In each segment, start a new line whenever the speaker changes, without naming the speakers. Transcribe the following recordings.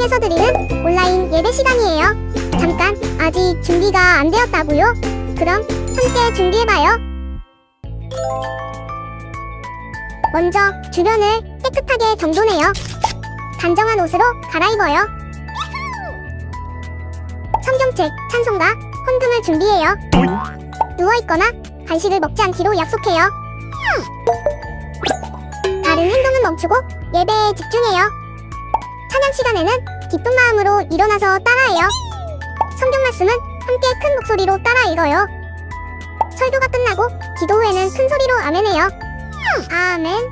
통해서 드리는 온라인 예배 시간이에요. 잠깐, 아직 준비가 안 되었다고요? 그럼 함께 준비해봐요. 먼저 주변을 깨끗하게 정돈해요. 단정한 옷으로 갈아입어요. 성경책, 찬송가, 헌금을 준비해요. 누워있거나 간식을 먹지 않기로 약속해요. 다른 행동은 멈추고 예배에 집중해요. 찬양 시간에는 기쁜 마음으로 일어나서 따라해요. 성경 말씀은 함께 큰 목소리로 따라 읽어요. 설교가 끝나고 기도 후에는 큰 소리로 아멘해요. 아멘.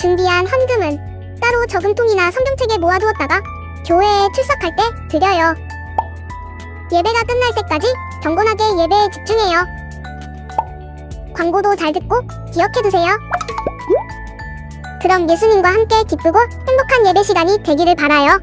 준비한 헌금은 따로 저금통이나 성경책에 모아두었다가 교회에 출석할 때 드려요. 예배가 끝날 때까지 경건하게 예배에 집중해요. 광고도 잘 듣고 기억해두세요. 그럼 예수님과 함께 기쁘고 행복한 예배 시간이 되기를 바라요.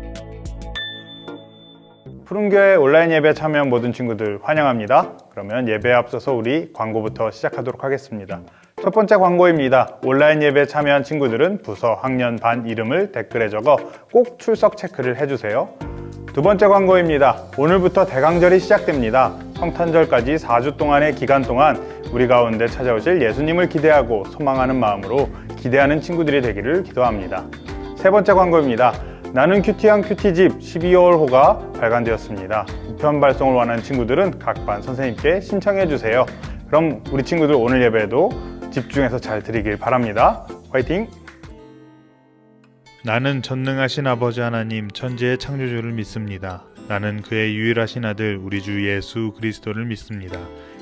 푸른교회 온라인 예배에 참여한 모든 친구들 환영합니다. 그러면 예배에 앞서서 우리 광고부터 시작하도록 하겠습니다. 첫 번째 광고입니다. 온라인 예배에 참여한 친구들은 부서, 학년, 반 이름을 댓글에 적어 꼭 출석 체크를 해주세요. 두 번째 광고입니다. 오늘부터 대강절이 시작됩니다. 성탄절까지 4주 동안의 기간 동안 우리 가운데 찾아오실 예수님을 기대하고 소망하는 마음으로 기대하는 친구들이 되기를 기도합니다. 세 번째 광고입니다. 나는 큐티한 큐티집 12월호가 발간되었습니다. 우편 발송을 원하는 친구들은 각 반 선생님께 신청해 주세요. 그럼 우리 친구들 오늘 예배에도 집중해서 잘 드리길 바랍니다. 화이팅!
나는 전능하신 아버지 하나님 천지의 창조주를 믿습니다. 나는 그의 유일하신 아들 우리 주 예수 그리스도를 믿습니다.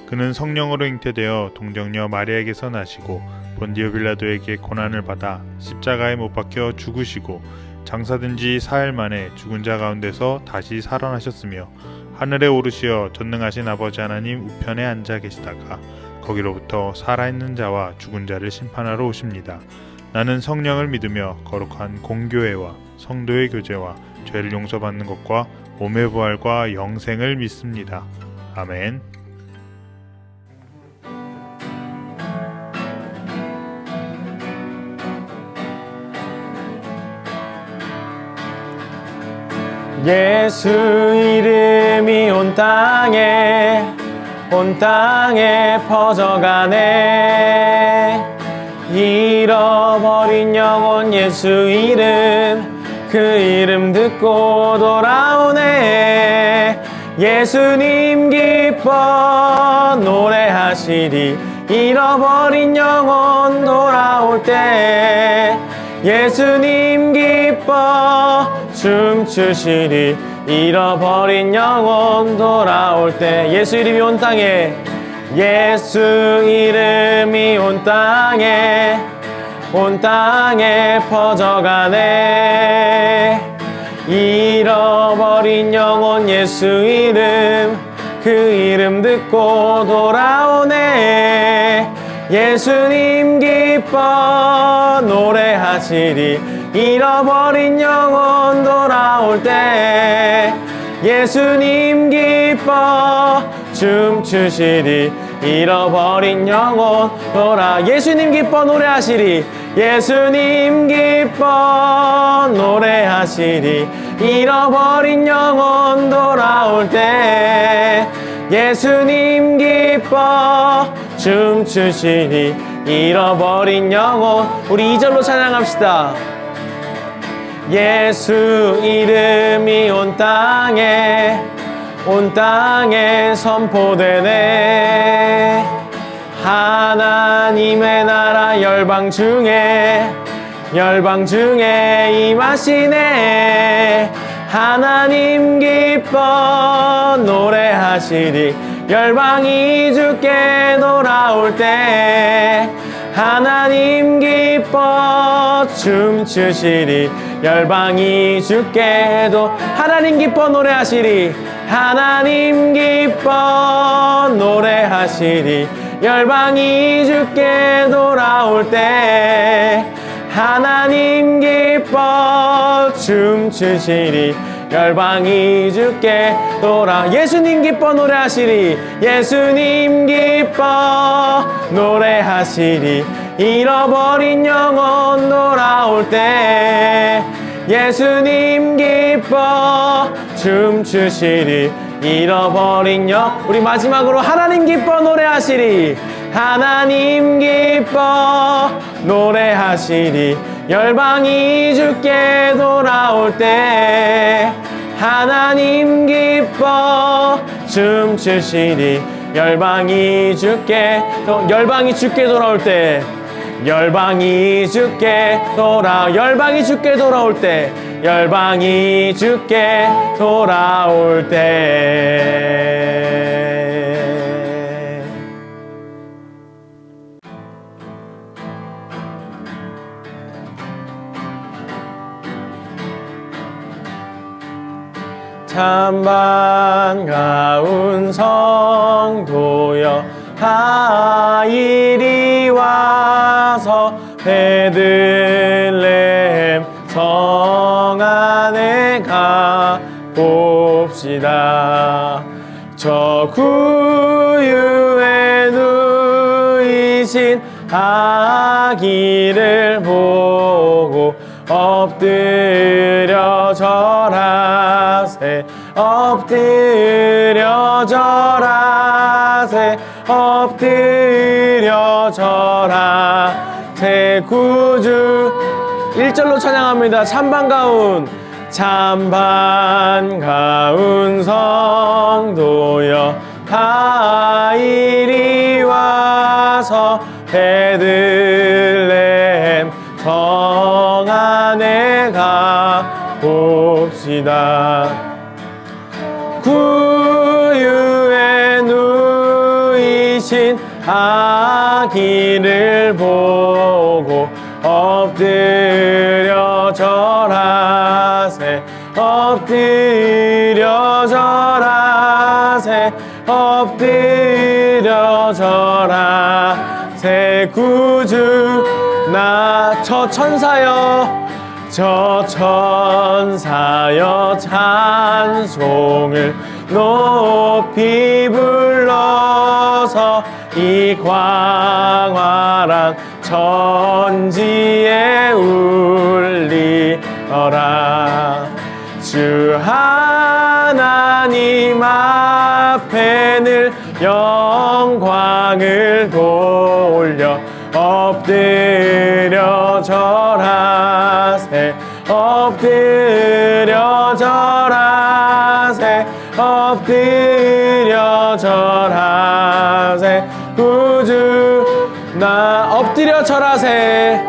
그는 성령으로 잉태되어 동정녀 마리아에게서 나시고 본디오 빌라도에게 고난을 받아 십자가에 못 박혀 죽으시고 장사된 지 4일 만에 죽은 자 가운데서 다시 살아나셨으며 하늘에 오르시어 전능하신 아버지 하나님 우편에 앉아 계시다가 거기로부터 살아있는 자와 죽은 자를 심판하러 오십니다. 나는 성령을 믿으며 거룩한 공교회와 성도의 교제와 죄를 용서받는 것과 몸의 부활과 영생을 믿습니다. 아멘.
예수 이름이 온 땅에 퍼져가네. 잃어버린 영혼 예수 이름, 그 이름 듣고 돌아오네. 예수님 기뻐 노래하시리. 잃어버린 영혼 돌아올 때 예수님 기뻐 춤추시리. 잃어버린 영혼 돌아올 때 예수 이름이 온 땅에, 예수 이름이 온 땅에 퍼져가네. 잃어버린 영혼 예수 이름, 그 이름 듣고 돌아오네. 예수님 기뻐 노래하시리. 잃어버린 영혼 돌아올 때 예수님 기뻐 춤추시리. 잃어버린 영혼 예수님 기뻐 노래하시리. 예수님 기뻐 노래하시리. 잃어버린 영혼 돌아올 때 예수님 기뻐 춤추시리. 잃어버린 영혼. 우리 2절로 찬양합시다. 예수 이름이 온 땅에 선포되네. 하나님의 나라 열방 중에 임하시네. 하나님 기뻐 노래하시리. 열방이 주께 돌아올 때 하나님 기뻐 춤추시리. 열방이 주께도 하나님 기뻐 노래하시리. 하나님 기뻐 노래하시리. 열방이 주께 돌아올 때 하나님 기뻐 춤추시리. 열방이 주께 예수님 기뻐 노래하시리. 예수님 기뻐 노래하시리. 잃어버린 영혼 돌아올 때 예수님 기뻐 춤추시리 잃어버린 영 우리 마지막으로 하나님 기뻐 노래하시리 하나님 기뻐 노래하시리 열방이 주께 돌아올 때 하나님 기뻐 춤추시리 열방이 주께 돌아올 때 열방이 주께 돌아올 때 열방이 주께 돌아올 때 참 반가운 성도여 다 이리 와서 베들레헴 성 안에 가 봅시다. 저 구유에 누이신 아기를 보고 엎드려 절하세 엎드려 절하세 엎드려 절하세 구주 1절로 찬양합니다. 참 반가운 성도여 다 이리 와서 베들레헴 성 안에 가 봅시다. 구유에 누이신 아기를 보고 엎드려 절하세 엎드려 절하세 엎드려 절하세 구주 나 저 천사여 찬송을 높이 불러서 이 광활한 천지에 울리어라. 주 하나님 앞에 늘 영광을 돌려 엎드려 절하세 엎드려 절하세 엎드려 절하세 구주 나 엎드려 절하세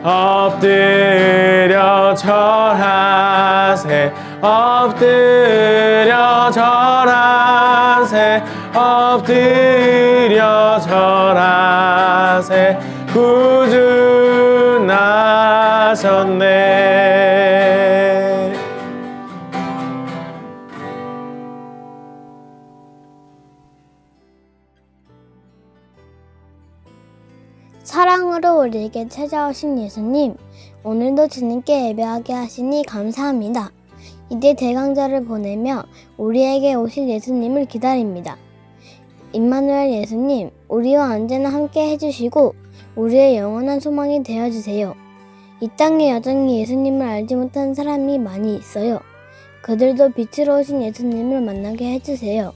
엎드려 절하세 엎드려 절하세 엎드려 절하세 구주 나셨네.
사랑으로 우리에게 찾아오신 예수님, 오늘도 주님께 예배하게 하시니 감사합니다. 이제 대강자를 보내며 우리에게 오실 예수님을 기다립니다. 임마누엘 예수님, 우리와 언제나 함께 해주시고 우리의 영원한 소망이 되어주세요. 이 땅에 여전히 예수님을 알지 못하는 사람이 많이 있어요. 그들도 빛으로 오신 예수님을 만나게 해주세요.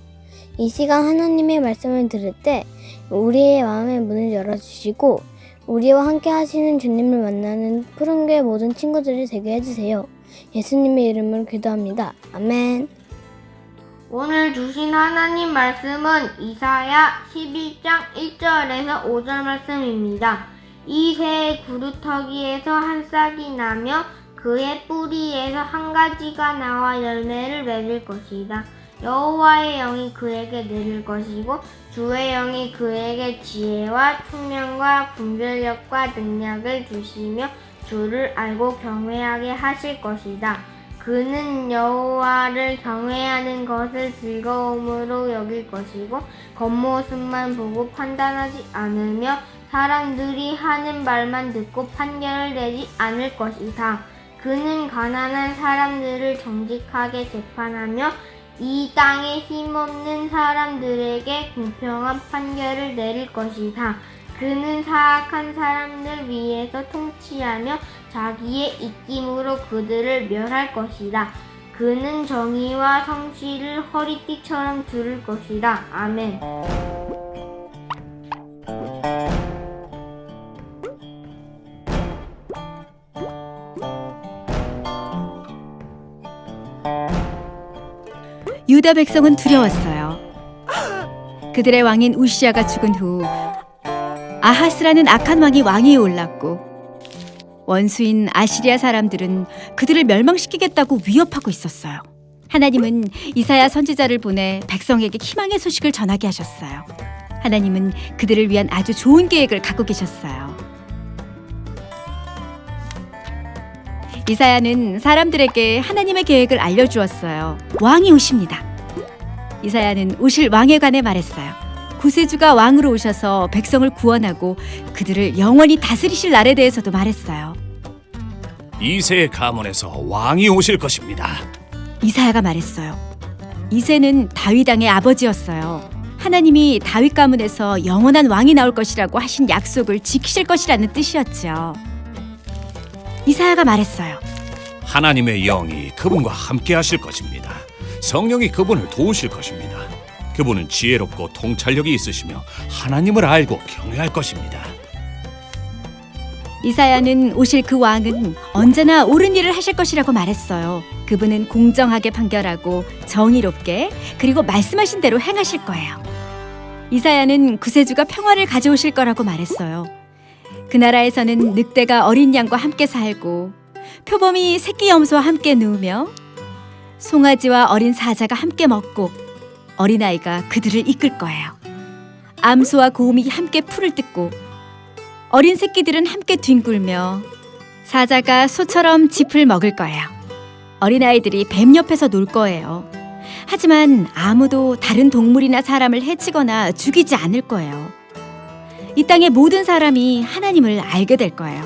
이 시간 하나님의 말씀을 들을 때 우리의 마음의 문을 열어주시고 우리와 함께 하시는 주님을 만나는 푸른교회 모든 친구들이 되게 해주세요. 예수님의 이름으로 기도합니다. 아멘.
오늘 주신 하나님 말씀은 이사야 11장 1절에서 5절 말씀입니다. 이 새의 구루터기에서 한 싹이 나며 그의 뿌리에서 한 가지가 나와 열매를 맺을 것이다. 여호와의 영이 그에게 내릴 것이고 주의 영이 그에게 지혜와 총명과 분별력과 능력을 주시며 주를 알고 경외하게 하실 것이다. 그는 여호와를 경외하는 것을 즐거움으로 여길 것이고 겉모습만 보고 판단하지 않으며 사람들이 하는 말만 듣고 판결을 내지 않을 것이다. 그는 가난한 사람들을 정직하게 재판하며 이 땅에 힘없는 사람들에게 공평한 판결을 내릴 것이다. 그는 사악한 사람들 위에서 통치하며 자기의 입김으로 그들을 멸할 것이다. 그는 정의와 성실을 허리띠처럼 두를 것이다. 아멘.
유다 백성은 두려웠어요. 그들의 왕인 우시아가 죽은 후 아하스라는 악한 왕이 왕위에 올랐고 원수인 아시리아 사람들은 그들을 멸망시키겠다고 위협하고 있었어요. 하나님은 이사야 선지자를 보내 백성에게 희망의 소식을 전하게 하셨어요. 하나님은 그들을 위한 아주 좋은 계획을 갖고 계셨어요. 이사야는 사람들에게 하나님의 계획을 알려주었어요. 왕이 오십니다. 이사야는 오실 왕에 관해 말했어요. 구세주가 왕으로 오셔서 백성을 구원하고 그들을 영원히 다스리실 날에 대해서도 말했어요.
이새의 가문에서 왕이 오실 것입니다.
이사야가 말했어요. 이새는 다윗 왕의 아버지였어요. 하나님이 다윗 가문에서 영원한 왕이 나올 것이라고 하신 약속을 지키실 것이라는 뜻이었죠. 이사야가 말했어요.
하나님의 영이 그분과 함께 하실 것입니다. 성령이 그분을 도우실 것입니다. 그분은 지혜롭고 통찰력이 있으시며 하나님을 알고 경외할 것입니다.
이사야는 오실 그 왕은 언제나 옳은 일을 하실 것이라고 말했어요. 그분은 공정하게 판결하고 정의롭게 그리고 말씀하신 대로 행하실 거예요. 이사야는 구세주가 평화를 가져오실 거라고 말했어요. 그 나라에서는 늑대가 어린 양과 함께 살고 표범이 새끼 염소와 함께 누우며 송아지와 어린 사자가 함께 먹고 어린아이가 그들을 이끌 거예요. 암소와 고음이 함께 풀을 뜯고 어린 새끼들은 함께 뒹굴며 사자가 소처럼 짚을 먹을 거예요. 어린아이들이 뱀 옆에서 놀 거예요. 하지만 아무도 다른 동물이나 사람을 해치거나 죽이지 않을 거예요. 이 땅의 모든 사람이 하나님을 알게 될 거예요.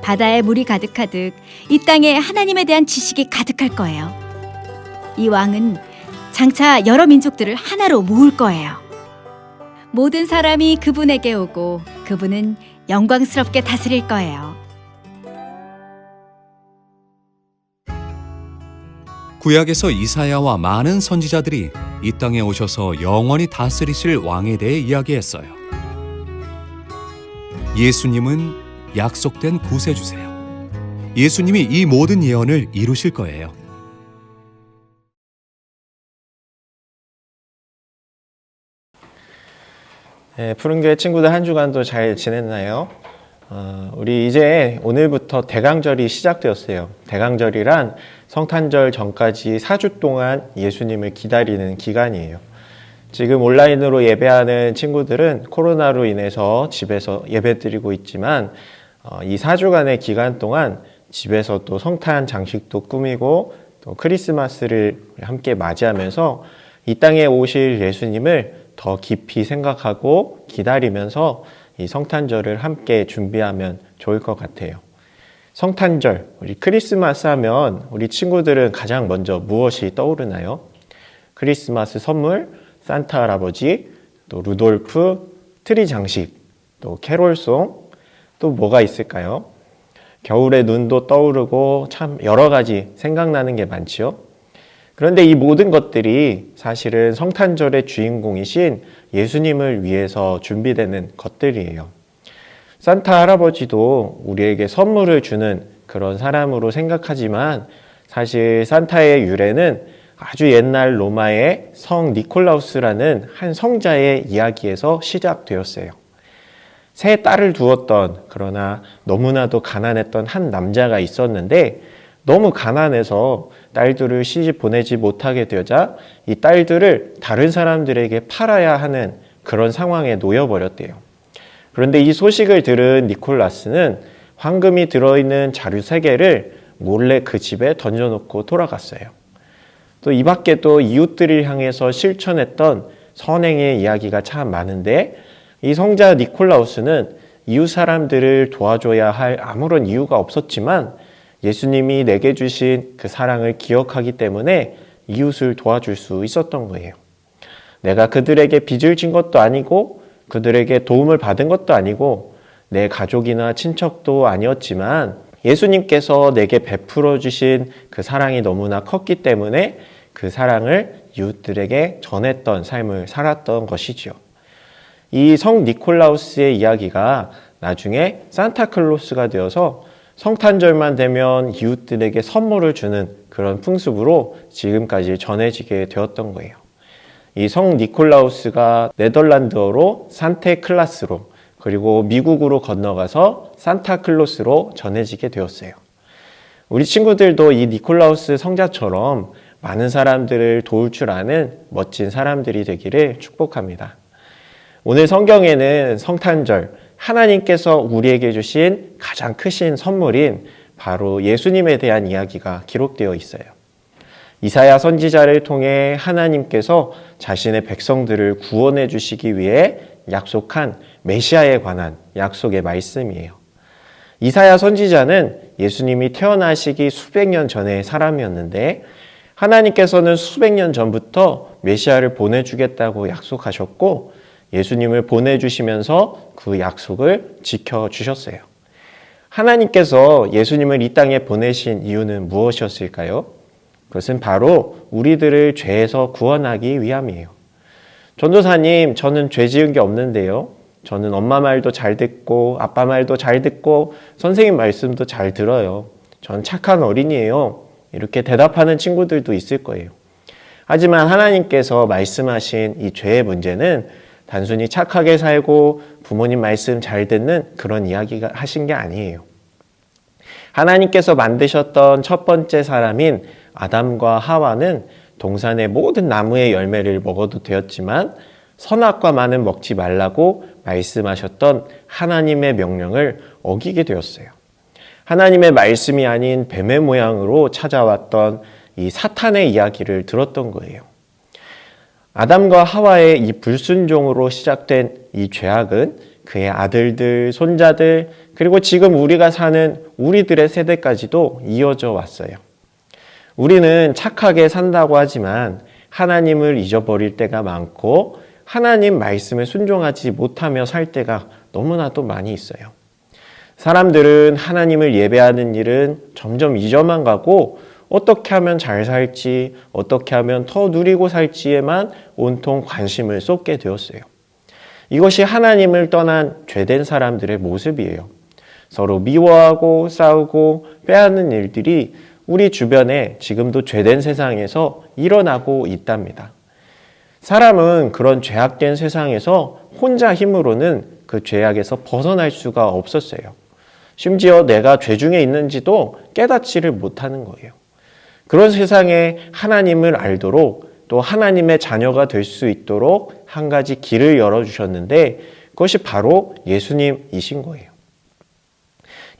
바다에 물이 가득하듯 이 땅에 하나님에 대한 지식이 가득할 거예요. 이 왕은 장차 여러 민족들을 하나로 모을 거예요. 모든 사람이 그분에게 오고 그분은 영광스럽게 다스릴 거예요.
구약에서 이사야와 많은 선지자들이 이 땅에 오셔서 영원히 다스리실 왕에 대해 이야기했어요. 예수님은 약속된 구세주세요. 예수님이 이 모든 예언을 이루실 거예요.
네, 푸른교회 친구들 한 주간도 잘 지냈나요? 우리 이제 오늘부터 대강절이 시작되었어요. 대강절이란 성탄절 전까지 4주 동안 예수님을 기다리는 기간이에요. 지금 온라인으로 예배하는 친구들은 코로나로 인해서 집에서 예배드리고 있지만 이 4주간의 기간 동안 집에서 또 성탄 장식도 꾸미고 또 크리스마스를 함께 맞이하면서 이 땅에 오실 예수님을 더 깊이 생각하고 기다리면서 이 성탄절을 함께 준비하면 좋을 것 같아요. 성탄절, 우리 크리스마스 하면 우리 친구들은 가장 먼저 무엇이 떠오르나요? 크리스마스 선물, 산타 할아버지, 또 루돌프, 트리 장식, 또 캐롤송, 또 뭐가 있을까요? 겨울의 눈도 떠오르고 참 여러 가지 생각나는 게 많지요. 그런데 이 모든 것들이 사실은 성탄절의 주인공이신 예수님을 위해서 준비되는 것들이에요. 산타 할아버지도 우리에게 선물을 주는 그런 사람으로 생각하지만 사실 산타의 유래는 아주 옛날 로마의 성 니콜라우스라는 한 성자의 이야기에서 시작되었어요. 세 딸을 두었던 그러나 너무나도 가난했던 한 남자가 있었는데 너무 가난해서 딸들을 시집 보내지 못하게 되자 이 딸들을 다른 사람들에게 팔아야 하는 그런 상황에 놓여버렸대요. 그런데 이 소식을 들은 니콜라스는 황금이 들어있는 자루 3개를 몰래 그 집에 던져놓고 돌아갔어요. 또 이 밖에 또 이웃들을 향해서 실천했던 선행의 이야기가 참 많은데 이 성자 니콜라우스는 이웃 사람들을 도와줘야 할 아무런 이유가 없었지만 예수님이 내게 주신 그 사랑을 기억하기 때문에 이웃을 도와줄 수 있었던 거예요. 내가 그들에게 빚을 진 것도 아니고 그들에게 도움을 받은 것도 아니고 내 가족이나 친척도 아니었지만 예수님께서 내게 베풀어 주신 그 사랑이 너무나 컸기 때문에 그 사랑을 이웃들에게 전했던 삶을 살았던 것이지요. 이 성 니콜라우스의 이야기가 나중에 산타클로스가 되어서 성탄절만 되면 이웃들에게 선물을 주는 그런 풍습으로 지금까지 전해지게 되었던 거예요. 이 성 니콜라우스가 네덜란드어로 산테클라스로, 그리고 미국으로 건너가서 산타클로스로 전해지게 되었어요. 우리 친구들도 이 니콜라우스 성자처럼 많은 사람들을 도울 줄 아는 멋진 사람들이 되기를 축복합니다. 오늘 성경에는 성탄절, 하나님께서 우리에게 주신 가장 크신 선물인 바로 예수님에 대한 이야기가 기록되어 있어요. 이사야 선지자를 통해 하나님께서 자신의 백성들을 구원해 주시기 위해 약속한 메시아에 관한 약속의 말씀이에요. 이사야 선지자는 예수님이 태어나시기 수백 년 전의 사람이었는데 하나님께서는 수백 년 전부터 메시아를 보내주겠다고 약속하셨고 예수님을 보내주시면서 그 약속을 지켜주셨어요. 하나님께서 예수님을 이 땅에 보내신 이유는 무엇이었을까요? 그것은 바로 우리들을 죄에서 구원하기 위함이에요. 전도사님, 저는 죄 지은 게 없는데요. 저는 엄마 말도 잘 듣고 아빠 말도 잘 듣고 선생님 말씀도 잘 들어요. 전 착한 어린이에요. 이렇게 대답하는 친구들도 있을 거예요. 하지만 하나님께서 말씀하신 이 죄의 문제는 단순히 착하게 살고 부모님 말씀 잘 듣는 그런 이야기가 하신 게 아니에요. 하나님께서 만드셨던 첫 번째 사람인 아담과 하와는 동산의 모든 나무의 열매를 먹어도 되었지만 선악과만은 먹지 말라고 말씀하셨던 하나님의 명령을 어기게 되었어요. 하나님의 말씀이 아닌 뱀의 모양으로 찾아왔던 이 사탄의 이야기를 들었던 거예요. 아담과 하와의 이 불순종으로 시작된 이 죄악은 그의 아들들, 손자들, 그리고 지금 우리가 사는 우리들의 세대까지도 이어져 왔어요. 우리는 착하게 산다고 하지만 하나님을 잊어버릴 때가 많고 하나님 말씀에 순종하지 못하며 살 때가 너무나도 많이 있어요. 사람들은 하나님을 예배하는 일은 점점 잊어만 가고 어떻게 하면 잘 살지, 어떻게 하면 더 누리고 살지에만 온통 관심을 쏟게 되었어요. 이것이 하나님을 떠난 죄된 사람들의 모습이에요. 서로 미워하고 싸우고 빼앗는 일들이 우리 주변에 지금도 죄된 세상에서 일어나고 있답니다. 사람은 그런 죄악된 세상에서 혼자 힘으로는 그 죄악에서 벗어날 수가 없었어요. 심지어 내가 죄 중에 있는지도 깨닫지를 못하는 거예요. 그런 세상에 하나님을 알도록 또 하나님의 자녀가 될 수 있도록 한 가지 길을 열어주셨는데 그것이 바로 예수님이신 거예요.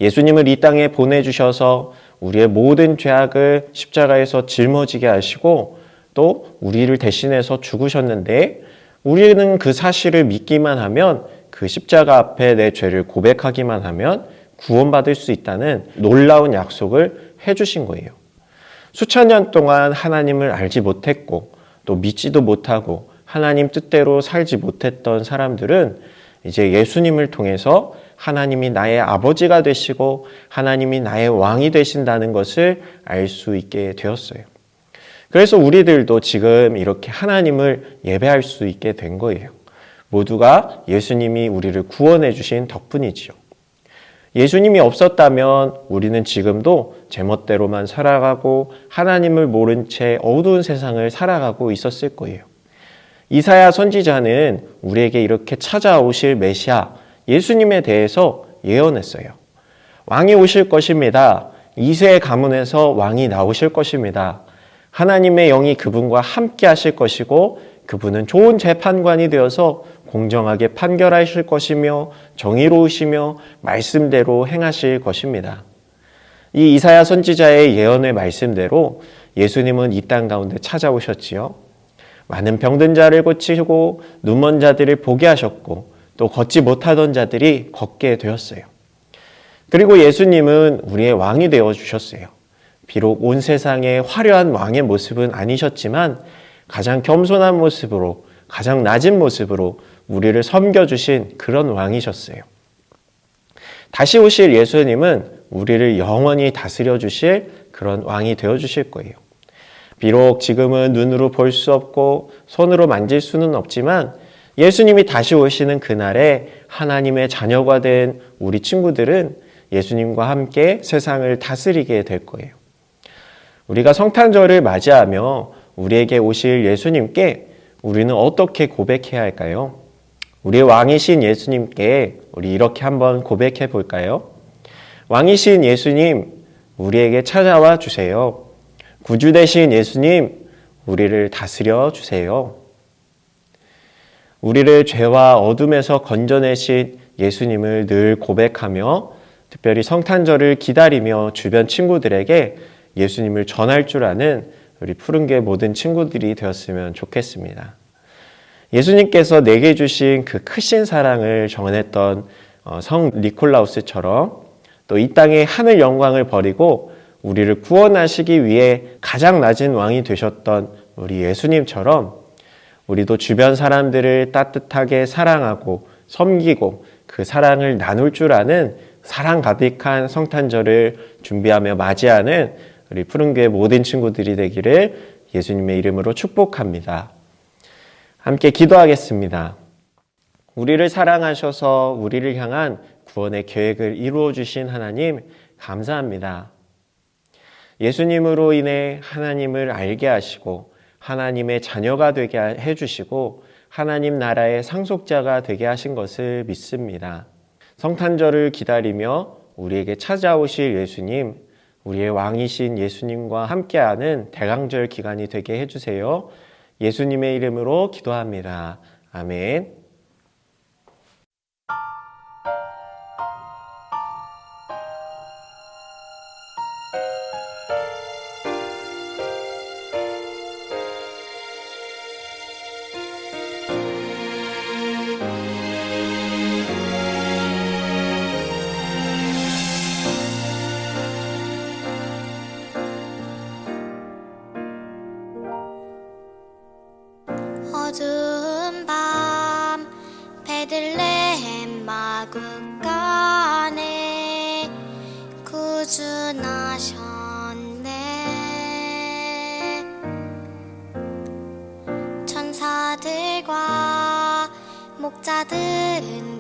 예수님을 이 땅에 보내주셔서 우리의 모든 죄악을 십자가에서 짊어지게 하시고 또 우리를 대신해서 죽으셨는데 우리는 그 사실을 믿기만 하면 그 십자가 앞에 내 죄를 고백하기만 하면 구원받을 수 있다는 놀라운 약속을 해주신 거예요. 수천 년 동안 하나님을 알지 못했고 또 믿지도 못하고 하나님 뜻대로 살지 못했던 사람들은 이제 예수님을 통해서 하나님이 나의 아버지가 되시고 하나님이 나의 왕이 되신다는 것을 알 수 있게 되었어요. 그래서 우리들도 지금 이렇게 하나님을 예배할 수 있게 된 거예요. 모두가 예수님이 우리를 구원해 주신 덕분이지요. 예수님이 없었다면 우리는 지금도 제멋대로만 살아가고 하나님을 모른 채 어두운 세상을 살아가고 있었을 거예요. 이사야 선지자는 우리에게 이렇게 찾아오실 메시아 예수님에 대해서 예언했어요. 왕이 오실 것입니다. 이새의 가문에서 왕이 나오실 것입니다. 하나님의 영이 그분과 함께 하실 것이고 그분은 좋은 재판관이 되어서 공정하게 판결하실 것이며 정의로우시며 말씀대로 행하실 것입니다. 이 이사야 선지자의 예언의 말씀대로 예수님은 이 땅 가운데 찾아오셨지요. 많은 병든 자를 고치시고 눈먼 자들을 보게 하셨고 또 걷지 못하던 자들이 걷게 되었어요. 그리고 예수님은 우리의 왕이 되어주셨어요. 비록 온 세상의 화려한 왕의 모습은 아니셨지만 가장 겸손한 모습으로 가장 낮은 모습으로 우리를 섬겨주신 그런 왕이셨어요. 다시 오실 예수님은 우리를 영원히 다스려 주실 그런 왕이 되어 주실 거예요. 비록 지금은 눈으로 볼 수 없고 손으로 만질 수는 없지만 예수님이 다시 오시는 그날에 하나님의 자녀가 된 우리 친구들은 예수님과 함께 세상을 다스리게 될 거예요. 우리가 성탄절을 맞이하며 우리에게 오실 예수님께 우리는 어떻게 고백해야 할까요? 우리의 왕이신 예수님께 우리 이렇게 한번 고백해 볼까요? 왕이신 예수님, 우리에게 찾아와 주세요. 구주 되신 예수님, 우리를 다스려 주세요. 우리를 죄와 어둠에서 건져내신 예수님을 늘 고백하며 특별히 성탄절을 기다리며 주변 친구들에게 예수님을 전할 줄 아는 우리 푸른교회 모든 친구들이 되었으면 좋겠습니다. 예수님께서 내게 주신 그 크신 사랑을 전했던 성 니콜라우스처럼 또 이 땅의 하늘 영광을 버리고 우리를 구원하시기 위해 가장 낮은 왕이 되셨던 우리 예수님처럼 우리도 주변 사람들을 따뜻하게 사랑하고 섬기고 그 사랑을 나눌 줄 아는 사랑 가득한 성탄절을 준비하며 맞이하는 우리 푸른교회 모든 친구들이 되기를 예수님의 이름으로 축복합니다. 함께 기도하겠습니다. 우리를 사랑하셔서 우리를 향한 구원의 계획을 이루어 주신 하나님 감사합니다. 예수님으로 인해 하나님을 알게 하시고 하나님의 자녀가 되게 해주시고 하나님 나라의 상속자가 되게 하신 것을 믿습니다. 성탄절을 기다리며 우리에게 찾아오실 예수님, 우리의 왕이신 예수님과 함께하는 대강절 기간이 되게 해주세요. 예수님의 이름으로 기도합니다. 아멘.
어두운 밤 베들레헴 마구간에 구주 나셨네. 천사들과 목자들은